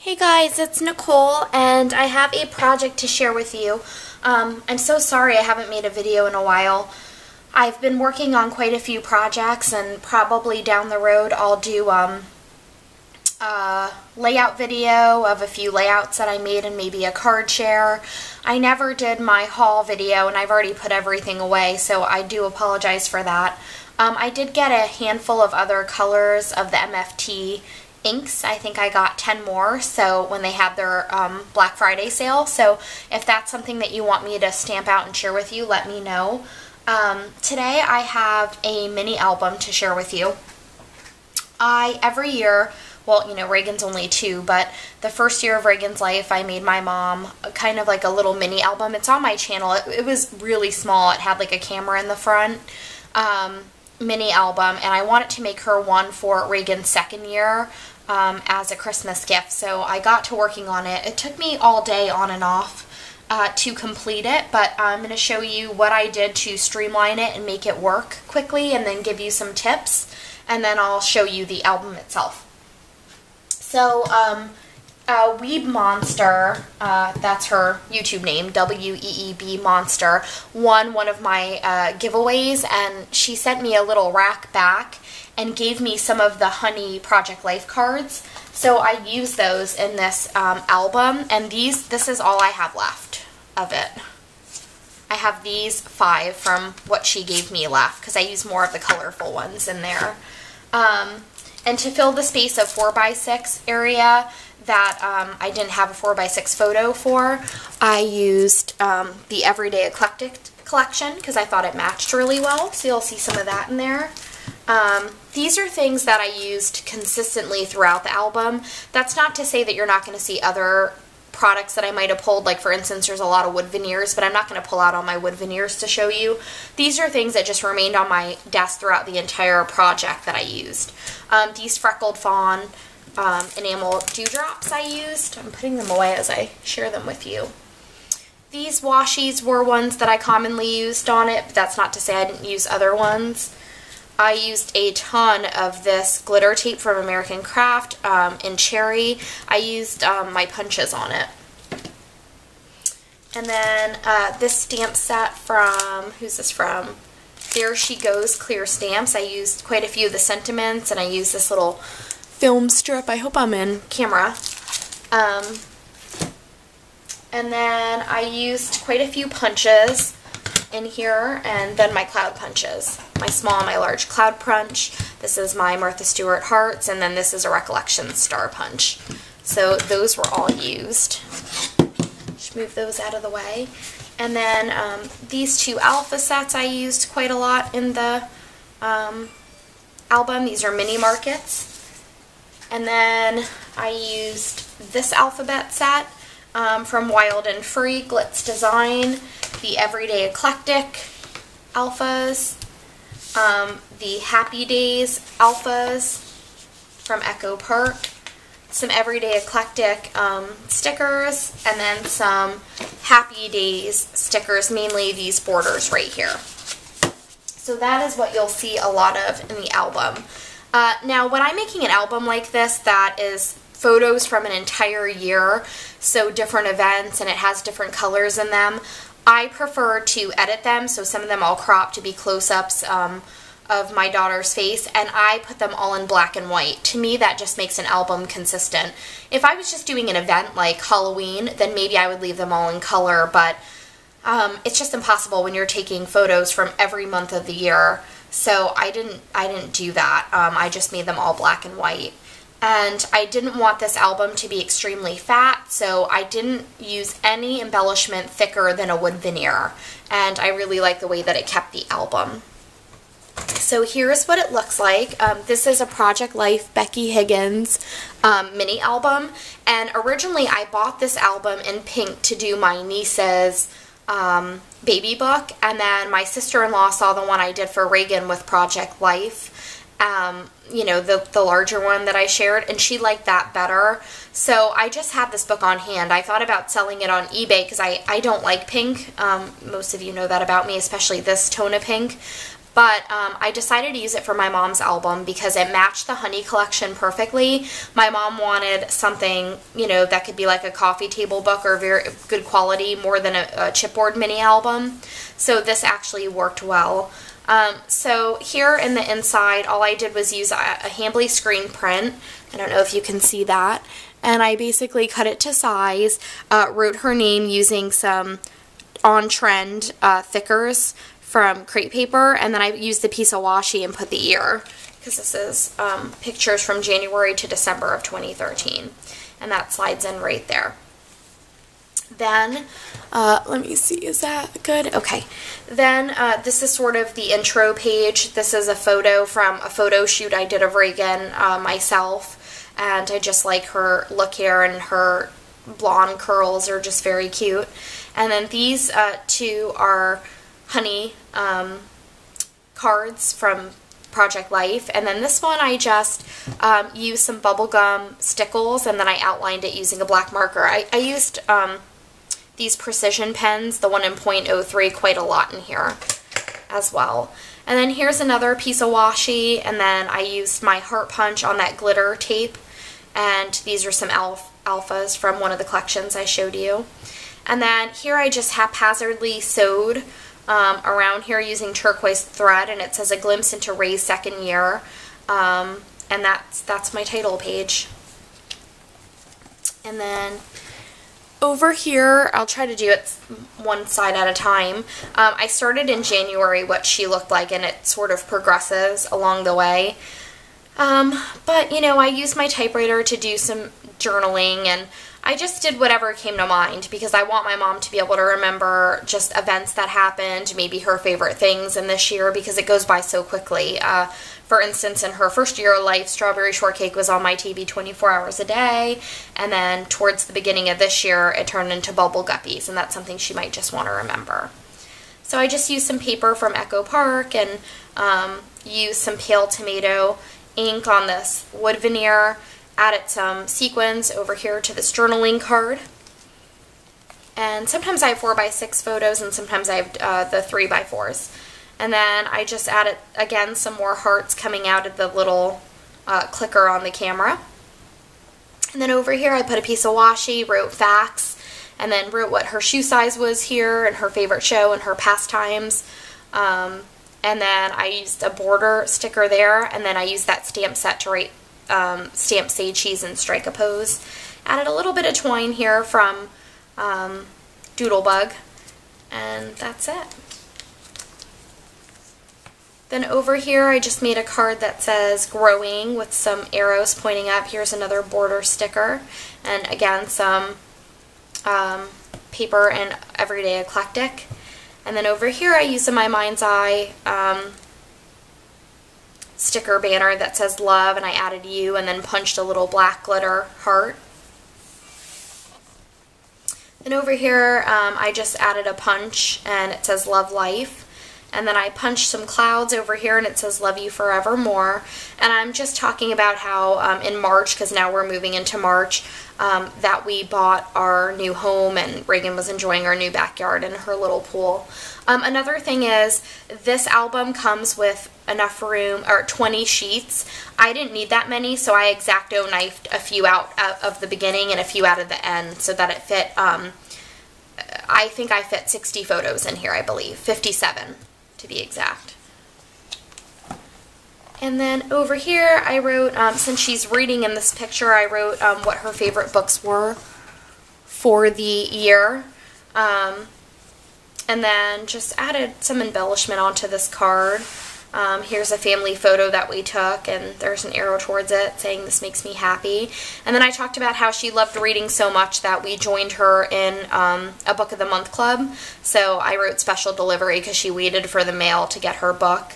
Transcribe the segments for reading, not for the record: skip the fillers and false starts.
Hey guys, it's Nicole and I have a project to share with you. I'm so sorry I haven't made a video in a while. I've been working on quite a few projects and probably down the road I'll do a layout video of a few layouts that I made and maybe a card share. I never did my haul video and I've already put everything away, so I do apologize for that. I did get a handful of other colors of the MFT inks. I think I got 10 more, so when they had their Black Friday sale. So if that's something that you want me to stamp out and share with you, let me know. Today I have a mini album to share with you. Every year, well, you know, Reagan's only 2, but the first year of Reagan's life, I made my mom kind of like a little mini album. It's on my channel. It was really small. It had like a camera in the front. Mini album, and I wanted to make her one for Reagan's second year as a Christmas gift, so I got to working on it. It took me all day on and off to complete it, but I'm going to show you what I did to streamline it and make it work quickly, and then give you some tips, and then I'll show you the album itself. So Weeb Monster, that's her YouTube name, W-E-E-B Monster, won one of my giveaways, and she sent me a little rack back and gave me some of the Honey Project Life cards. So I used those in this album, and this is all I have left of it. I have these 5 from what she gave me left, because I used more of the colorful ones in there. And to fill the space of 4x6 area that I didn't have a 4x6 photo for, I used the Everyday Eclectic collection because I thought it matched really well, so you'll see some of that in there. These are things that I used consistently throughout the album. That's not to say that you're not going to see other products that I might have pulled, like for instance there's a lot of wood veneers, but I'm not going to pull out all my wood veneers to show you. These are things that just remained on my desk throughout the entire project that I used. These Freckled Fawn enamel dewdrops I used. I'm putting them away as I share them with you. These washies were ones that I commonly used on it, but that's not to say I didn't use other ones. I used a ton of this glitter tape from American Craft in Cherry. I used my punches on it. And then this stamp set from, who's this from? There She Goes Clear Stamps. I used quite a few of the sentiments, and I used this little film strip. I hope I'm in camera. And then I used quite a few punches in here, and then my cloud punches. My small and my large cloud punch. This is my Martha Stewart Hearts, and then this is a Recollection Star Punch. So those were all used. Just move those out of the way. And then these 2 alpha sets I used quite a lot in the album. These are mini markets. And then I used this alphabet set from Wild and Free Glitz Design, the Everyday Eclectic alphas, the Happy Days alphas from Echo Park, some Everyday Eclectic stickers, and then some Happy Days stickers, mainly these borders right here. So that is what you'll see a lot of in the album. Now, when I'm making an album like this that is photos from an entire year, so different events, and it has different colors in them, I prefer to edit them, so some of them I'll crop to be close-ups of my daughter's face, and I put them all in black and white. To me, that just makes an album consistent. If I was just doing an event like Halloween, then maybe I would leave them all in color, but it's just impossible when you're taking photos from every month of the year. So I didn't do that. I just made them all black and white. And I didn't want this album to be extremely fat, so I didn't use any embellishment thicker than a wood veneer. And I really like the way that it kept the album. So here's what it looks like. This is a Project Life Becky Higgins mini album. And originally I bought this album in pink to do my niece's baby book, and then my sister-in-law saw the one I did for Reagan with Project Life, you know, the larger one that I shared, and she liked that better. So I just had this book on hand. I thought about selling it on eBay because I don't like pink. Most of you know that about me, especially this tone of pink. but I decided to use it for my mom's album because it matched the honey collection perfectly. My mom wanted something, you know, that could be like a coffee table book or very good quality more than a chipboard mini album. So this actually worked well. So here in the inside, all I did was use a Hambly screen print. I don't know if you can see that. And I basically cut it to size, wrote her name using some on-trend thickers from crepe paper, and then I used the piece of washi and put the ear, because this is pictures from January to December of 2013, and that slides in right there. Then, let me see, is that good? Okay. Then, this is sort of the intro page. This is a photo from a photo shoot I did of Reagan myself, and I just like her look here, and her blonde curls are just very cute. And then these two are honey cards from Project Life, and then this one I just used some bubblegum stickles, and then I outlined it using a black marker. I used these precision pens, the one in .03, quite a lot in here as well. And then here's another piece of washi, and then I used my heart punch on that glitter tape, and these are some alphas from one of the collections I showed you. And then here I just haphazardly sewed around here using turquoise thread, and it says a glimpse into Ray's second year, and that's my title page. And then over here, I'll try to do it one side at a time. I started in January what she looked like, and it sort of progresses along the way. But, you know, I used my typewriter to do some journaling, and I just did whatever came to mind because I want my mom to be able to remember just events that happened, maybe her favorite things in this year, because it goes by so quickly. For instance, in her first year of life, Strawberry Shortcake was on my TV 24 hours a day, and then towards the beginning of this year, it turned into Bubble Guppies, and that's something she might just want to remember. So I just used some paper from Echo Park and used some pale tomato ink on this wood veneer, added some sequins over here to this journaling card. And sometimes I have 4x6 photos, and sometimes I have the 3x4s. And then I just added, again, some more hearts coming out of the little clicker on the camera. And then over here I put a piece of washi, wrote facts, and then wrote what her shoe size was here, and her favorite show, and her pastimes. And then I used a border sticker there, and then I used that stamp set to write stamp Say Cheese and Strike a Pose. Added a little bit of twine here from Doodlebug, and that's it. Then over here I just made a card that says growing with some arrows pointing up. Here's another border sticker, and again some paper and Everyday Eclectic. And then over here I used in my mind's eye sticker banner that says love, and I added you and then punched a little black glitter heart. Then over here I just added a punch, and it says love life. And then I punched some clouds over here, and it says love you forevermore. And I'm just talking about how in March, because now we're moving into March, that we bought our new home, and Reagan was enjoying our new backyard and her little pool. Another thing is, this album comes with enough room, or 20 sheets. I didn't need that many, so I X-Acto knifed a few out of the beginning and a few out of the end so that it fit, I think I fit 60 photos in here, I believe, 57 to be exact. And then over here I wrote, since she's reading in this picture, I wrote what her favorite books were for the year. And then just added some embellishment onto this card. Here's a family photo that we took, and there's an arrow towards it saying this makes me happy. And then I talked about how she loved reading so much that we joined her in a Book of the Month club. So I wrote special delivery because she waited for the mail to get her book.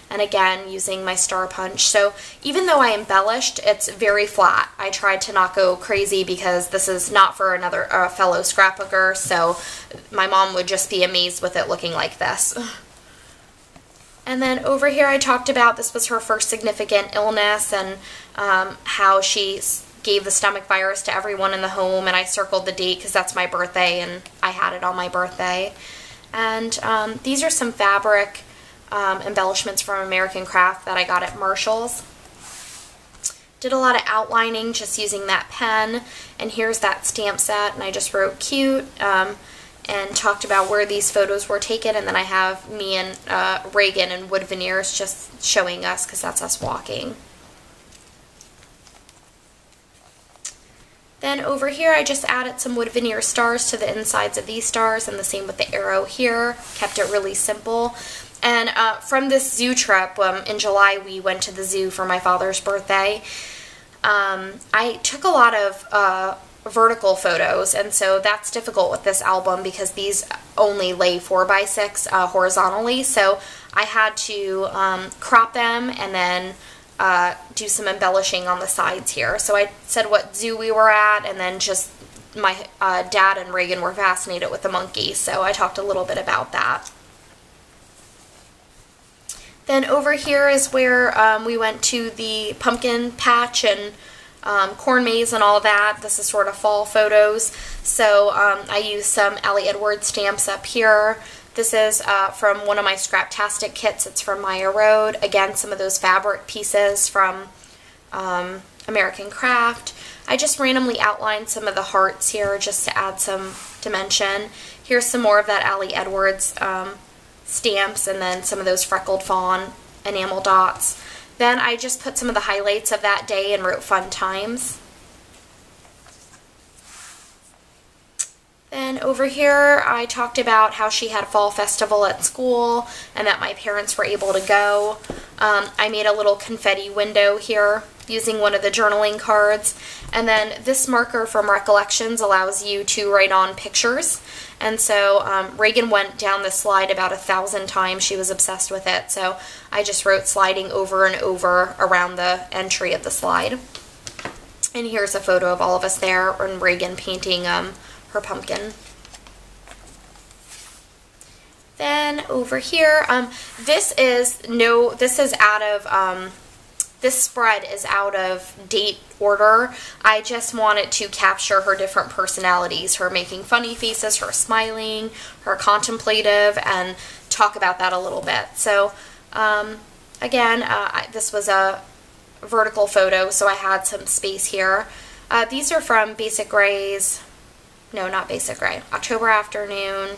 And again, using my star punch. So even though I embellished, it's very flat. I tried to not go crazy because this is not for another fellow scrapbooker, so my mom would just be amazed with it looking like this. And then over here I talked about this was her first significant illness, and how she gave the stomach virus to everyone in the home, and I circled the date because that's my birthday and I had it on my birthday. And these are some fabric embellishments from American Craft that I got at Marshall's. Did a lot of outlining just using that pen, and here's that stamp set, and I just wrote cute and talked about where these photos were taken, and then I have me and Reagan and wood veneers just showing us because that's us walking. Then over here I just added some wood veneer stars to the insides of these stars, and the same with the arrow here, kept it really simple. And from this zoo trip, in July we went to the zoo for my father's birthday. I took a lot of vertical photos, and so that's difficult with this album because these only lay 4x6 horizontally, so I had to crop them and then do some embellishing on the sides here. So I said what zoo we were at, and then just my dad and Reagan were fascinated with the monkey, so I talked a little bit about that. Then over here is where we went to the pumpkin patch and corn maze and all that. This is sort of fall photos. So I used some Allie Edwards stamps up here. This is from one of my Scraptastic kits. It's from Maya Road. Again, some of those fabric pieces from American Craft. I just randomly outlined some of the hearts here just to add some dimension. Here's some more of that Allie Edwards stamps, and then some of those freckled fawn enamel dots. Then I just put some of the highlights of that day and wrote fun times. Then over here I talked about how she had a fall festival at school and that my parents were able to go. I made a little confetti window here using one of the journaling cards. And then this marker from Recollections allows you to write on pictures. And so Reagan went down the slide about 1,000 times. She was obsessed with it. So I just wrote sliding over and over around the entry of the slide. And here's a photo of all of us there, and Reagan painting her pumpkin. Then over here, this spread is out of date order. I just wanted to capture her different personalities, her making funny faces, her smiling, her contemplative, and talk about that a little bit. So again, this was a vertical photo, so I had some space here. These are from Basic Gray's, no, not Basic Gray, October Afternoon.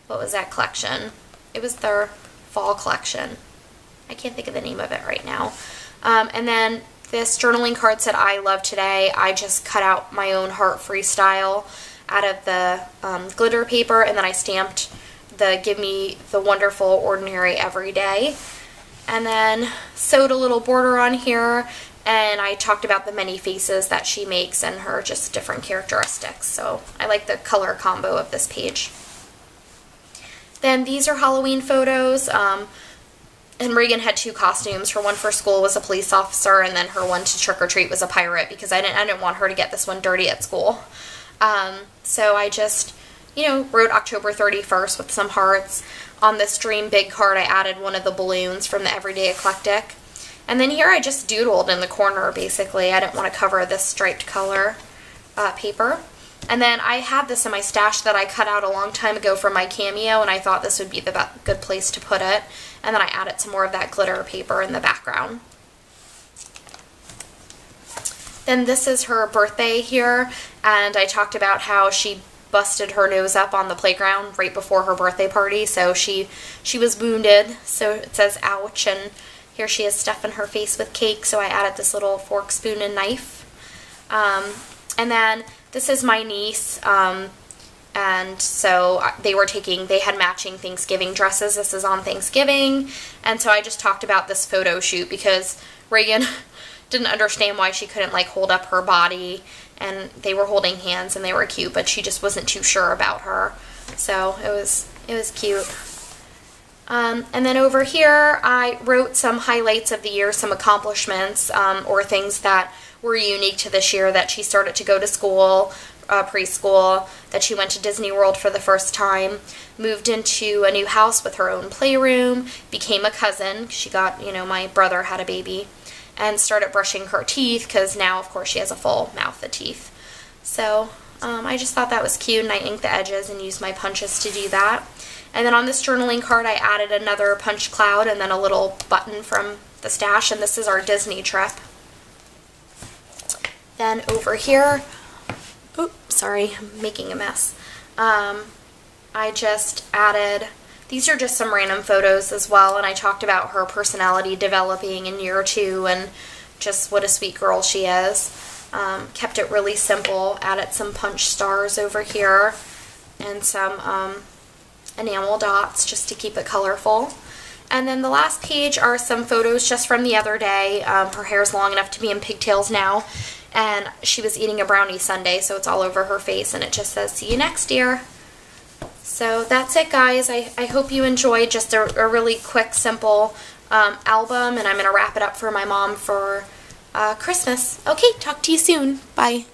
What was that collection? It was their fall collection. I can't think of the name of it right now. And then this journaling card said, I love today. I just cut out my own heart freestyle out of the glitter paper, and then I stamped the give me the wonderful ordinary every day. And then sewed a little border on here, and I talked about the many faces that she makes and her just different characteristics. So I like the color combo of this page. Then these are Halloween photos. And Reagan had two costumes. Her one for school was a police officer, and then her one to trick-or-treat was a pirate, because I didn't want her to get this one dirty at school. So I just, wrote October 31st with some hearts. On this Dream Big card, I added one of the balloons from the Everyday Eclectic. And then here I just doodled in the corner, basically. I didn't want to cover this striped color paper. And then I had this in my stash that I cut out a long time ago from my cameo, and I thought this would be the good place to put it. And then I added some more of that glitter paper in the background. Then this is her birthday here, and I talked about how she busted her nose up on the playground right before her birthday party, so she was wounded, so it says ouch, and here she is stuffing her face with cake, so I added this little fork, spoon, and knife. And then this is my niece, and so they had matching Thanksgiving dresses. This is on Thanksgiving, and so I just talked about this photo shoot because Reagan didn't understand why she couldn't hold up her body, and they were holding hands and they were cute, but she just wasn't too sure about her. So it was cute. And then over here I wrote some highlights of the year, some accomplishments or things that were unique to this year, that she started to go to school, preschool, that she went to Disney World for the first time, moved into a new house with her own playroom, became a cousin. She got, my brother had a baby, and started brushing her teeth because now, of course, she has a full mouth of teeth. So I just thought that was cute, and I inked the edges and used my punches to do that. And then on this journaling card, I added another punch cloud and then a little button from the stash, and this is our Disney trip. Then over here, oops, sorry, I'm making a mess. I just added, these are just some random photos as well, and I talked about her personality developing in year 2 and just what a sweet girl she is. Kept it really simple, added some punch stars over here and some enamel dots just to keep it colorful. And then the last page are some photos just from the other day. Her hair's long enough to be in pigtails now, and she was eating a brownie sundae, so it's all over her face, and it just says, "See you next year." So that's it, guys. I hope you enjoyed just a really quick, simple album, and I'm going to wrap it up for my mom for Christmas. Okay, talk to you soon. Bye.